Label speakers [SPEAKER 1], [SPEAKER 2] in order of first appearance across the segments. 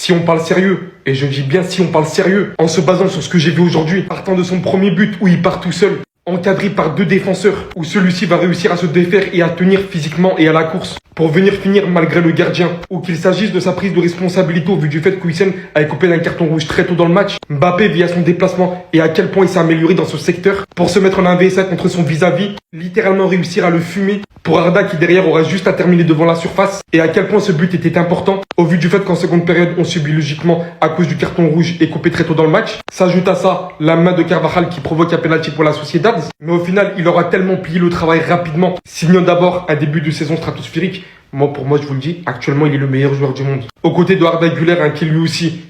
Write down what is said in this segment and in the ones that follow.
[SPEAKER 1] Si on parle sérieux, et je dis bien si on parle sérieux, en se basant sur ce que j'ai vu aujourd'hui, partant de son premier but où il part tout seul, encadré par 2 défenseurs, où celui-ci va réussir à se défaire et à tenir physiquement et à la course, pour venir finir malgré le gardien, ou qu'il s'agisse de sa prise de responsabilité au vu du fait qu'Huysen a écopé d'un carton rouge très tôt dans le match, Mbappé via son déplacement et à quel point il s'est amélioré dans ce secteur, pour se mettre en 1v1 contre son vis-à-vis, littéralement réussir à le fumer, pour Arda qui derrière aura juste à terminer devant la surface, et à quel point ce but était important, au vu du fait qu'en seconde période on subit logiquement à cause du carton rouge et coupé très tôt dans le match. S'ajoute à ça la main de Carvajal qui provoque un penalty pour la Sociedad, mais au final il aura tellement plié le travail rapidement, signant d'abord un début de saison stratosphérique. Pour moi, je vous le dis, actuellement, il est le meilleur joueur du monde. Aux côtés de Arda Güler, qui lui aussi,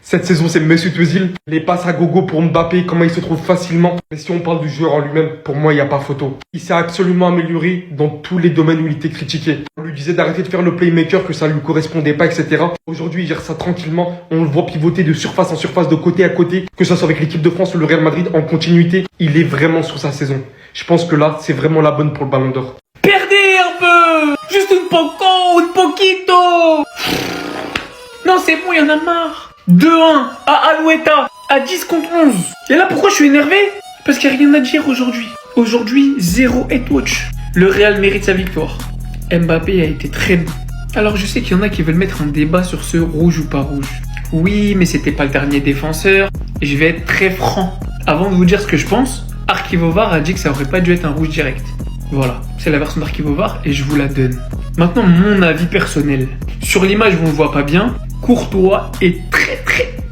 [SPEAKER 1] cette saison, c'est Mesut Özil. Les passes à gogo pour Mbappé, comment il se trouve facilement. Mais si on parle du joueur en lui-même, pour moi, il n'y a pas photo. Il s'est absolument amélioré dans tous les domaines où il était critiqué. On lui disait d'arrêter de faire le playmaker, que ça lui correspondait pas, etc. Aujourd'hui, il gère ça tranquillement. On le voit pivoter de surface en surface, de côté à côté. Que ce soit avec l'équipe de France ou le Real Madrid en continuité. Il est vraiment sur sa saison. Je pense que là, c'est vraiment la bonne pour le Ballon d'Or.
[SPEAKER 2] Perdez un peu! Juste un poquito! Non, c'est bon, il y en a marre. 2-1 à Alouetta, à 10 contre 11. Et là, pourquoi je suis énervé? Parce qu'il n'y a rien à dire aujourd'hui. Aujourd'hui, 0 head watch. Le Real mérite sa victoire. Mbappé a été très bon. Alors, je sais qu'il y en a qui veulent mettre un débat sur ce rouge ou pas rouge. Oui, mais c'était pas le dernier défenseur. Et je vais être très franc. Avant de vous dire ce que je pense, Archivovar a dit que ça aurait pas dû être un rouge direct. Voilà, c'est la version d'Archivovar et je vous la donne. Maintenant, mon avis personnel. Sur l'image, vous ne le voyez pas bien. Courtois est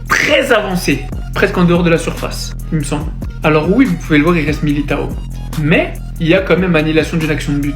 [SPEAKER 2] très avancé. Presque en dehors de la surface, il me semble. Alors oui, vous pouvez le voir, il reste Militao. Mais il y a quand même annulation d'une action de but.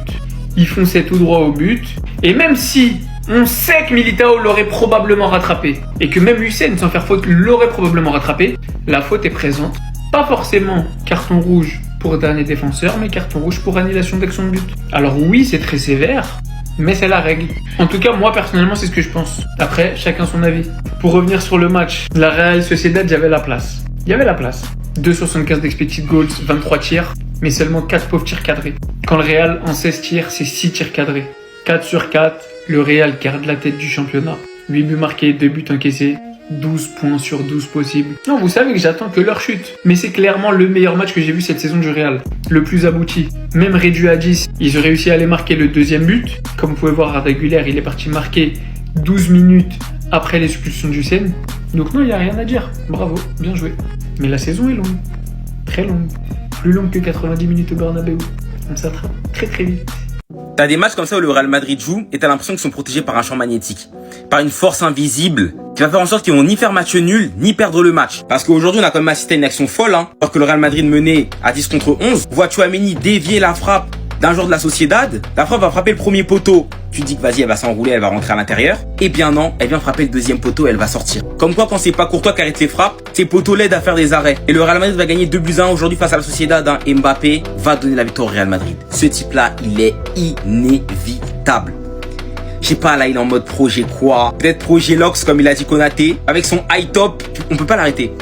[SPEAKER 2] Il fonçait tout droit au but. Et même si on sait que Militao l'aurait probablement rattrapé, et que même Hussein, sans faire faute, l'aurait probablement rattrapé, la faute est présente. Pas forcément carton rouge pour dernier défenseur, mais carton rouge pour annulation d'action de but. Alors oui, c'est très sévère, mais c'est la règle. En tout cas, moi personnellement, c'est ce que je pense. Après, chacun son avis. Pour revenir sur le match, la Real Sociedad, il y avait la place. 2,75 d'expected goals, 23 tirs, mais seulement 4 pauvres tirs cadrés. Quand le Real, en 16 tirs, c'est 6 tirs cadrés. 4 sur 4, le Real garde la tête du championnat. 8 buts marqués, 2 buts encaissés. 12 points sur 12 possibles. Non, vous savez que j'attends que leur chute. Mais c'est clairement le meilleur match que j'ai vu cette saison du Real. Le plus abouti. Même réduit à 10, ils ont réussi à aller marquer le deuxième but. Comme vous pouvez voir, Arda Güler, il est parti marquer 12 minutes après l'expulsion du Hussein. Donc non, il n'y a rien à dire. Bravo, bien joué. Mais la saison est longue. Très longue. Plus longue que 90 minutes au Bernabéu. On s'attrape très vite.
[SPEAKER 3] T'as des matchs comme ça où le Real Madrid joue et t'as l'impression qu'ils sont protégés par un champ magnétique, par une force invisible qui va faire en sorte qu'ils vont ni faire match nul, ni perdre le match. Parce qu'aujourd'hui, on a quand même assisté à une action folle, alors que le Real Madrid menait à 10 contre 11. Voit Tchouaméni dévier la frappe d'un joueur de la Sociedad. La frappe va frapper le premier poteau. Tu te dis que vas-y, elle va s'enrouler, elle va rentrer à l'intérieur. Eh bien non, elle vient frapper le deuxième poteau et elle va sortir. Comme quoi, quand c'est pas Courtois qui arrête les frappes, ses poteaux l'aident à faire des arrêts. Et le Real Madrid va gagner 2-1 aujourd'hui face à la Sociedad. Et Mbappé va donner la victoire au Real Madrid. Ce type-là, il est inévitable. Je sais pas, là, il est en mode projet quoi. Peut-être projet Lox, comme il a dit Konaté. Avec son high top, on peut pas l'arrêter.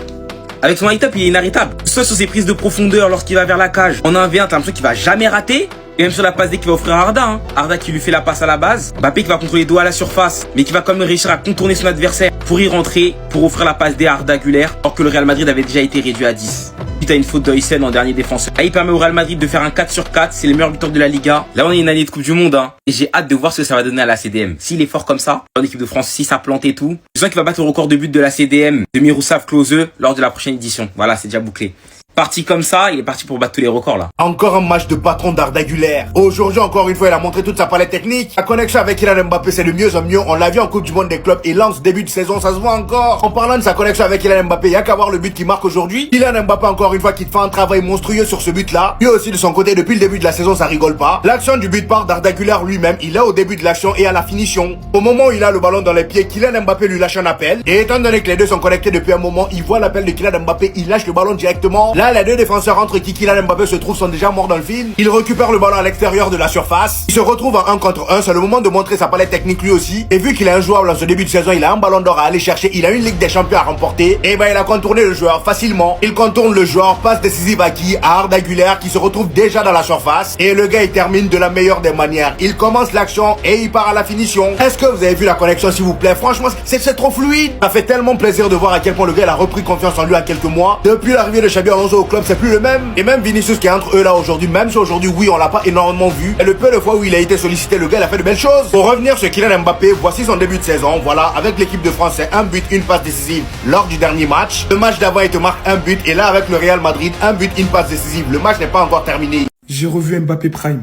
[SPEAKER 3] Avec son high top, il est inarrêtable. Soit sur ses prises de profondeur lorsqu'il va vers la cage. En 1v1, t'as l'impression qu'il va jamais rater. Et même sur la passe D qu'il va offrir à Arda. Arda qui lui fait la passe à la base. Mbappé qui va contrôler les doigts à la surface. Mais qui va quand même réussir à contourner son adversaire pour y rentrer. Pour offrir la passe D à Arda Güler. Alors que le Real Madrid avait déjà été réduit à 10. Puis t'as une faute de Hussein en dernier défenseur. Là, il permet au Real Madrid de faire un 4 sur 4. C'est les meilleurs buteurs de la Liga. Là, on est une année de Coupe du Monde. Et j'ai hâte de voir ce que ça va donner à la CDM. S'il est fort comme ça, en équipe de France, si ça plante et tout. Je sens qu'il va battre le record de but de la CDM de Miroslav Klose lors de la prochaine édition. Voilà, c'est déjà bouclé. Parti comme ça, il est parti pour battre tous les records là.
[SPEAKER 4] Encore un match de patron d'Arda Güler. Aujourd'hui, encore une fois, il a montré toute sa palette technique. La connexion avec Kylian Mbappé, c'est de mieux en mieux. On l'a vu en Coupe du Monde des clubs et lance début de saison, ça se voit encore. En parlant de sa connexion avec Kylian Mbappé, il y a qu'à voir le but qu'il marque aujourd'hui. Kylian Mbappé, encore une fois, qui fait un travail monstrueux sur ce but-là. Lui aussi, de son côté, depuis le début de la saison, ça rigole pas. L'action du but part d'Arda Güler lui-même. Il est au début de l'action et à la finition. Au moment où il a le ballon dans les pieds, Kylian Mbappé lui lâche un appel. Et étant donné que les deux sont connectés depuis un moment, il voit l'appel de Kylian Mbappé, il lâche le ballon directement. Là, les deux défenseurs entre qui Kylian Mbappé se trouve sont déjà morts dans le film. Il récupère le ballon à l'extérieur de la surface. Il se retrouve en 1 contre 1. C'est le moment de montrer sa palette technique lui aussi. Et vu qu'il est injouable en ce début de saison, il a un ballon d'or à aller chercher. Il a une Ligue des Champions à remporter. Et ben, il a contourné le joueur facilement. Il contourne le joueur, passe décisive à qui? À Arda Güler qui se retrouve déjà dans la surface. Et le gars, il termine de la meilleure des manières. Il commence l'action et il part à la finition. Est-ce que vous avez vu la connexion, s'il vous plaît? Franchement, c'est trop fluide. Ça fait tellement plaisir de voir à quel point le gars il a repris confiance en lui à quelques mois. Depuis l'arrivée de Xabi Alonso au club, c'est plus le même. Et même Vinicius qui est entre eux là aujourd'hui, même si aujourd'hui, oui, on l'a pas énormément vu. Et le peu de fois où il a été sollicité, le gars, il a fait de belles choses. Pour revenir sur Kylian Mbappé, voici son début de saison. Voilà, avec l'équipe de France, c'est un but, une passe décisive lors du dernier match. Le match d'avant, il te marque un but. Et là, avec le Real Madrid, un but, une passe décisive. Le match n'est pas encore terminé.
[SPEAKER 1] J'ai revu Mbappé Prime.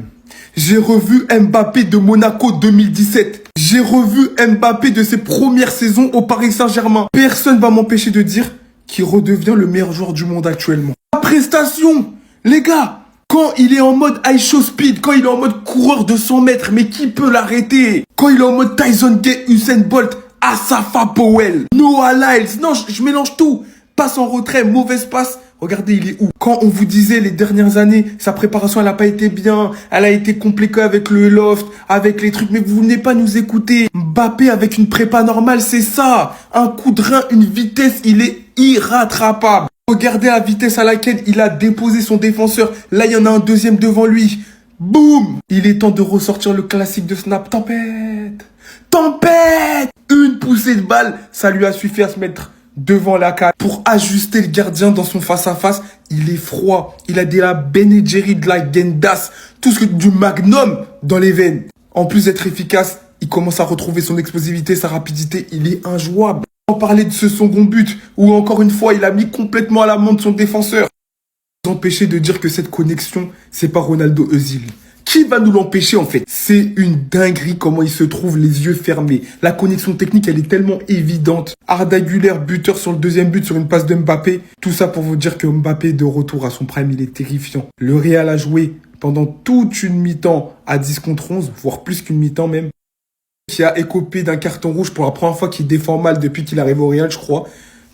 [SPEAKER 1] J'ai revu Mbappé de Monaco 2017. J'ai revu Mbappé de ses premières saisons au Paris Saint-Germain. Personne va m'empêcher de dire qu'il redevient le meilleur joueur du monde actuellement. La prestation, les gars, quand il est en mode high show speed, quand il est en mode coureur de 100 mètres, mais qui peut l'arrêter? Quand il est en mode Tyson Gay, Usain Bolt, Asafa Powell, Noah Lyles, non, je mélange tout. Passe en retrait, mauvaise passe. Regardez, il est où? Quand on vous disait les dernières années, sa préparation, elle a pas été bien, elle a été compliquée avec le loft, avec les trucs, mais vous venez pas nous écouter. Mbappé avec une prépa normale, c'est ça. Un coup de rein, une vitesse, il est irrattrapable. Regardez la vitesse à laquelle il a déposé son défenseur. Là, il y en a un deuxième devant lui. Boum! Il est temps de ressortir le classique de Snap. Tempête! Tempête! Une poussée de balle, ça lui a suffi à se mettre devant la cage pour ajuster le gardien dans son face-à-face. Il est froid. Il a de la Ben & Jerry, de la Gendas, tout ce que du Magnum dans les veines. En plus d'être efficace, il commence à retrouver son explosivité, sa rapidité. Il est injouable. On parlait de ce second but où encore une fois, il a mis complètement à l'amende son défenseur. Vous empêchez de dire que cette connexion, c'est pas Ronaldo Özil. Qui va nous l'empêcher en fait? C'est une dinguerie comment il se trouve les yeux fermés. La connexion technique, elle est tellement évidente. Arda Güler, buteur sur le deuxième but sur une passe de Mbappé. Tout ça pour vous dire que Mbappé est de retour à son prime, il est terrifiant. Le Real a joué pendant toute une mi-temps à 10 contre 11, voire plus qu'une mi-temps même. Qui a écopé d'un carton rouge pour la première fois qu'il défend mal depuis qu'il arrive au Real, je crois.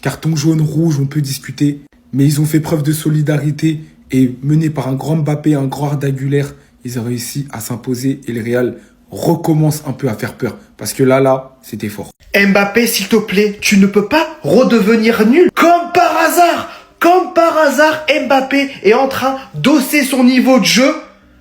[SPEAKER 1] Carton jaune, rouge, on peut discuter. Mais ils ont fait preuve de solidarité et menés par un grand Mbappé, un grand Arda Güler, ils ont réussi à s'imposer et le Real recommence un peu à faire peur. Parce que là, c'était fort.
[SPEAKER 5] Mbappé, s'il te plaît, tu ne peux pas redevenir nul. Comme par hasard, Mbappé est en train d'hausser son niveau de jeu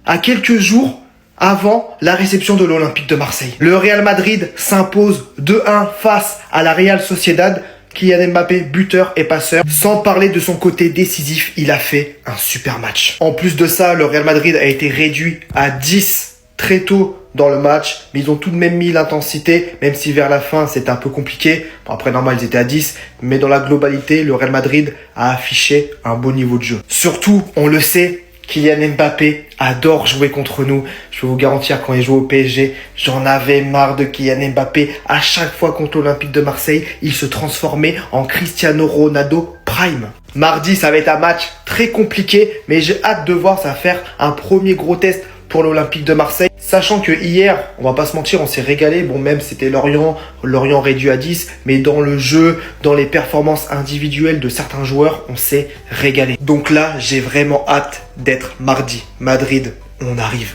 [SPEAKER 5] à quelques jours avant la réception de l'Olympique de Marseille. Le Real Madrid s'impose 2-1 face à la Real Sociedad. Kylian Mbappé, buteur et passeur. Sans parler de son côté décisif, il a fait un super match. En plus de ça, le Real Madrid a été réduit à 10 très tôt dans le match. Mais ils ont tout de même mis l'intensité, même si vers la fin, c'était un peu compliqué. Bon, après, normal, ils étaient à 10. Mais dans la globalité, le Real Madrid a affiché un beau niveau de jeu. Surtout, on le sait, Kylian Mbappé adore jouer contre nous. Je peux vous garantir, quand il joue au PSG, j'en avais marre de Kylian Mbappé. À chaque fois contre l'Olympique de Marseille, il se transformait en Cristiano Ronaldo Prime. Mardi, ça va être un match très compliqué, mais j'ai hâte de voir ça faire un premier gros test pour l'Olympique de Marseille. Sachant que hier, on va pas se mentir, on s'est régalé. Bon, même c'était Lorient réduit à 10. Mais dans le jeu, dans les performances individuelles de certains joueurs, on s'est régalé. Donc là, j'ai vraiment hâte d'être mardi. Madrid, on arrive.